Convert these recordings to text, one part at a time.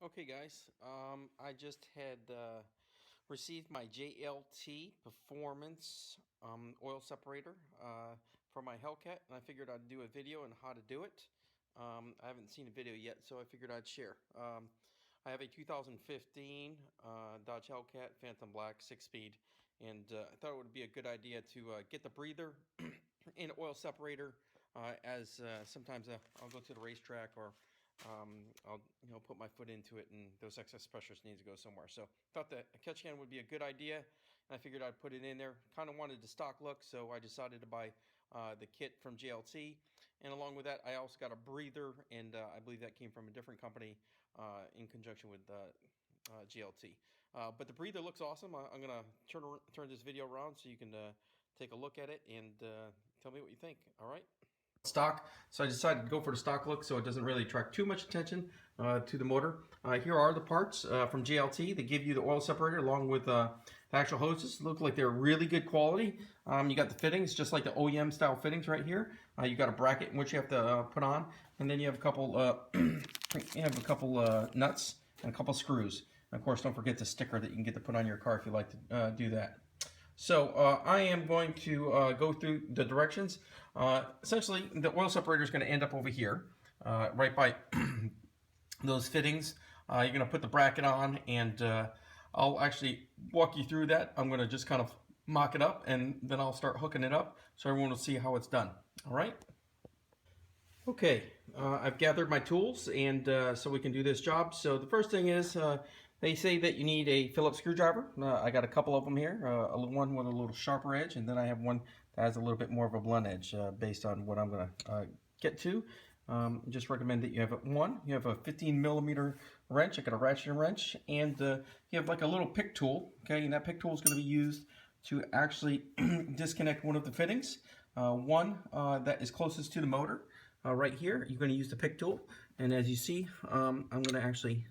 Okay, guys, I just had received my JLT Performance oil separator for my Hellcat, and I figured I'd do a video on how to do it. I haven't seen a video yet, so I figured I'd share. I have a 2015 Dodge Hellcat Phantom Black 6-speed, and I thought it would be a good idea to get the breather and oil separator as sometimes I'll go to the racetrack or I'll put my foot into it, and those excess pressures need to go somewhere. So thought that a catch can would be a good idea, and I figured I'd put it in there. Kind of wanted the stock look, so I decided to buy the kit from JLT. And along with that, I also got a breather, and I believe that came from a different company in conjunction with JLT. But the breather looks awesome. I'm gonna turn this video around so you can take a look at it and tell me what you think. All right. Stock, so I decided to go for the stock look so it doesn't really attract too much attention to the motor. Here are the parts from JLT. They give you the oil separator along with the actual hoses. Look like they're really good quality. You got the fittings, just like the OEM style fittings right here. You got a bracket in which you have to put on, and then you have a couple nuts and a couple screws. And of course, don't forget the sticker that you can get to put on your car if you like to do that. So I am going to go through the directions. Essentially, the oil separator is going to end up over here, right by those fittings. You're going to put the bracket on, and I'll actually walk you through that. I'm going to just kind of mock it up, and then I'll start hooking it up so everyone will see how it's done. All right? Okay, I've gathered my tools, and so we can do this job. So the first thing is, they say that you need a Phillips screwdriver. I got a couple of them here, one with a little sharper edge, and then I have one that has a little bit more of a blunt edge based on what I'm going to get to. Just recommend that you have you have a 15mm wrench. I got a ratchet wrench, and you have like a little pick tool, okay, and that pick tool is going to be used to actually disconnect one of the fittings. One that is closest to the motor, right here, you're going to use the pick tool, and as you see, I'm going to actually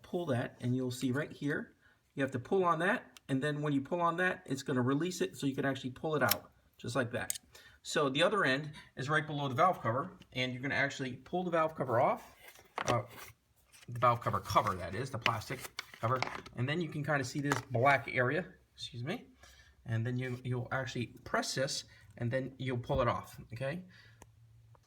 pull that, and you'll see right here you have to pull on that, and then when you pull on that, it's going to release it so you can actually pull it out just like that. So the other end is right below the valve cover, and you're going to actually pull the valve cover off, the valve cover that is, the plastic cover, and then you can kind of see this black area, excuse me, and then you'll actually press this, and then you'll pull it off. Okay,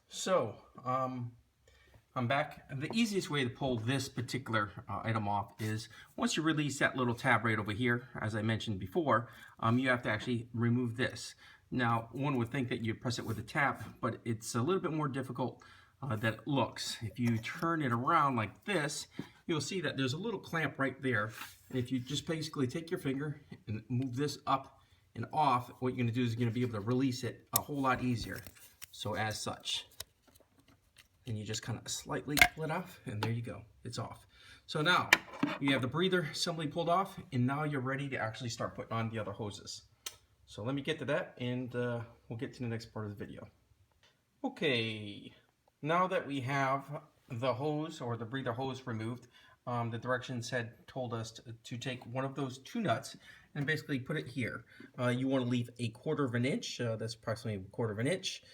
so I'm back. The easiest way to pull this particular item off is once you release that little tab right over here, as I mentioned before, you have to actually remove this. Now, one would think that you press it with a tap, but it's a little bit more difficult than it looks. If you turn it around like this, you'll see that there's a little clamp right there. And if you just basically take your finger and move this up and off, what you're going to do is you're going to be able to release it a whole lot easier. So as such. And you just kind of slightly pull it off, and there you go, it's off. So now you have the breather assembly pulled off, and now you're ready to actually start putting on the other hoses. So let me get to that, and we'll get to the next part of the video. Okay, now that we have the hose or the breather hose removed, the directions had told us to take one of those two nuts and basically put it here. You want to leave a 1/4 inch, that's approximately a 1/4 inch,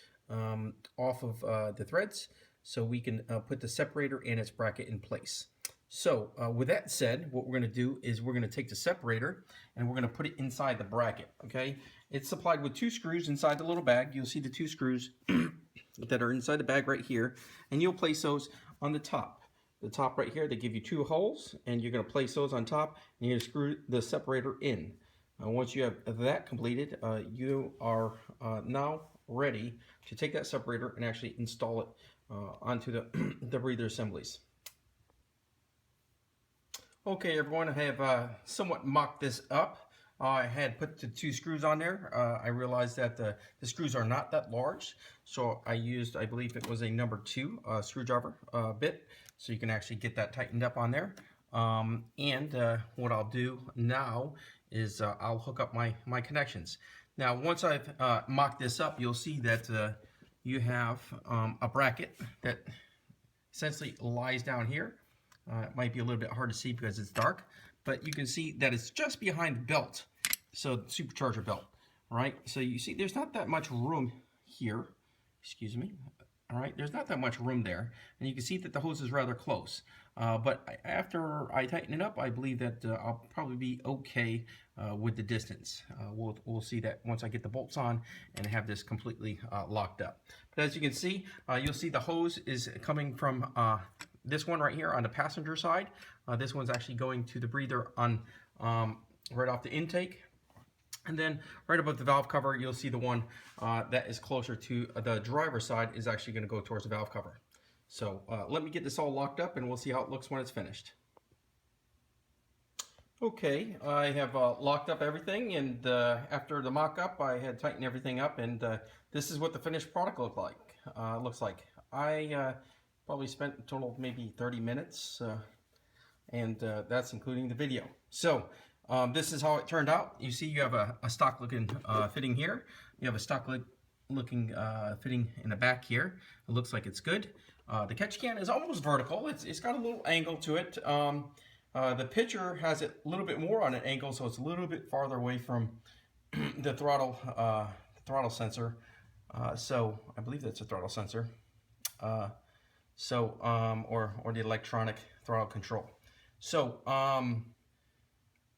off of the threads, so we can put the separator and its bracket in place. So with that said, what we're going to do is we're going to take the separator and we're going to put it inside the bracket. Okay, it's supplied with 2 screws inside the little bag. You'll see the 2 screws that are inside the bag right here, and you'll place those on the top. The top right here, they give you 2 holes, and you're going to place those on top, and you're going to screw the separator in. Once you have that completed, you are now ready to take that separator and actually install it onto the breather assemblies. Okay, everyone, I have somewhat mocked this up. I had put the 2 screws on there. I realized that the screws are not that large, so I used, I believe it was a number 2 screwdriver bit, so you can actually get that tightened up on there. And what I'll do now is I'll hook up my connections. Now, once I've mocked this up, you'll see that you have a bracket that essentially lies down here. It might be a little bit hard to see because it's dark, but you can see that it's just behind the belt, so the supercharger belt, right? So you see there's not that much room here. Excuse me. All right, there's not that much room there, and you can see that the hose is rather close. But after I tighten it up, I believe that I'll probably be okay with the distance. We'll see that once I get the bolts on and have this completely locked up. But as you can see, you'll see the hose is coming from this one right here on the passenger side. This one's actually going to the breather on right off the intake. And then right above the valve cover, you'll see the one that is closer to the driver's side is actually going to go towards the valve cover. So let me get this all locked up and we'll see how it looks when it's finished. Okay, I have locked up everything, and after the mock-up, I had tightened everything up, and this is what the finished product looks like. I probably spent a total of maybe 30 minutes, and that's including the video. So this is how it turned out. You see you have a stock looking fitting here. You have a stock looking fitting in the back here. It looks like it's good. The catch can is almost vertical. It's got a little angle to it. The pitcher has it a little bit more on an angle, so it's a little bit farther away from the throttle sensor. So I believe that's a throttle sensor. Or the electronic throttle control. So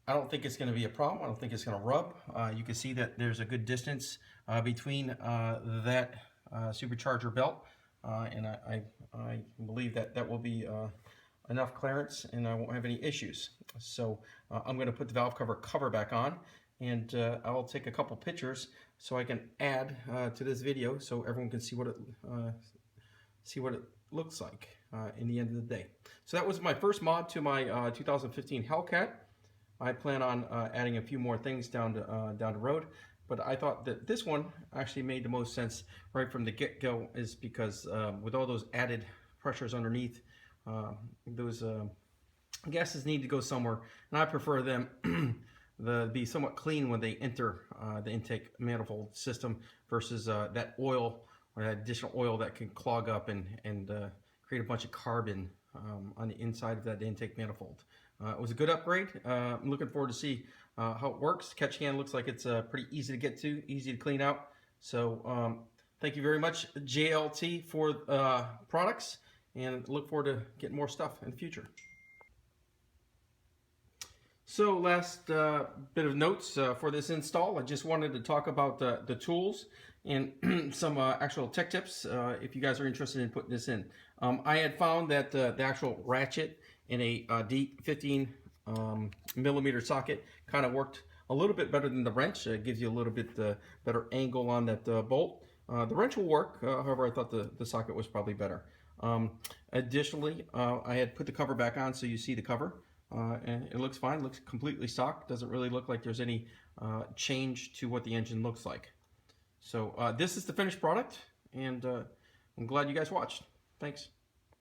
I don't think it's going to be a problem. I don't think it's going to rub. You can see that there's a good distance between that supercharger belt, and I believe that will be enough clearance, and I won't have any issues. So I'm going to put the valve cover back on, and I'll take a couple pictures so I can add to this video so everyone can see what it looks like in the end of the day. So that was my first mod to my 2015 Hellcat. I plan on adding a few more things down the road, but I thought that this one actually made the most sense right from the get-go, is because with all those added pressures underneath, those gases need to go somewhere, and I prefer them to be somewhat clean when they enter the intake manifold system versus that oil or that additional oil that can clog up and create a bunch of carbon on the inside of that intake manifold. It was a good upgrade. I'm looking forward to see how it works. Catch can looks like it's pretty easy to get to, easy to clean out. So thank you very much, JLT, for products, and look forward to getting more stuff in the future. So last bit of notes for this install. I just wanted to talk about the tools and some actual tech tips if you guys are interested in putting this in. I had found that the actual ratchet in a deep 15 millimeter socket kind of worked a little bit better than the wrench. It gives you a little bit better angle on that bolt. The wrench will work, however I thought the socket was probably better. Additionally, I had put the cover back on so you see the cover. And it looks fine, looks completely stock. Doesn't really look like there's any change to what the engine looks like. So this is the finished product, and I'm glad you guys watched. Thanks.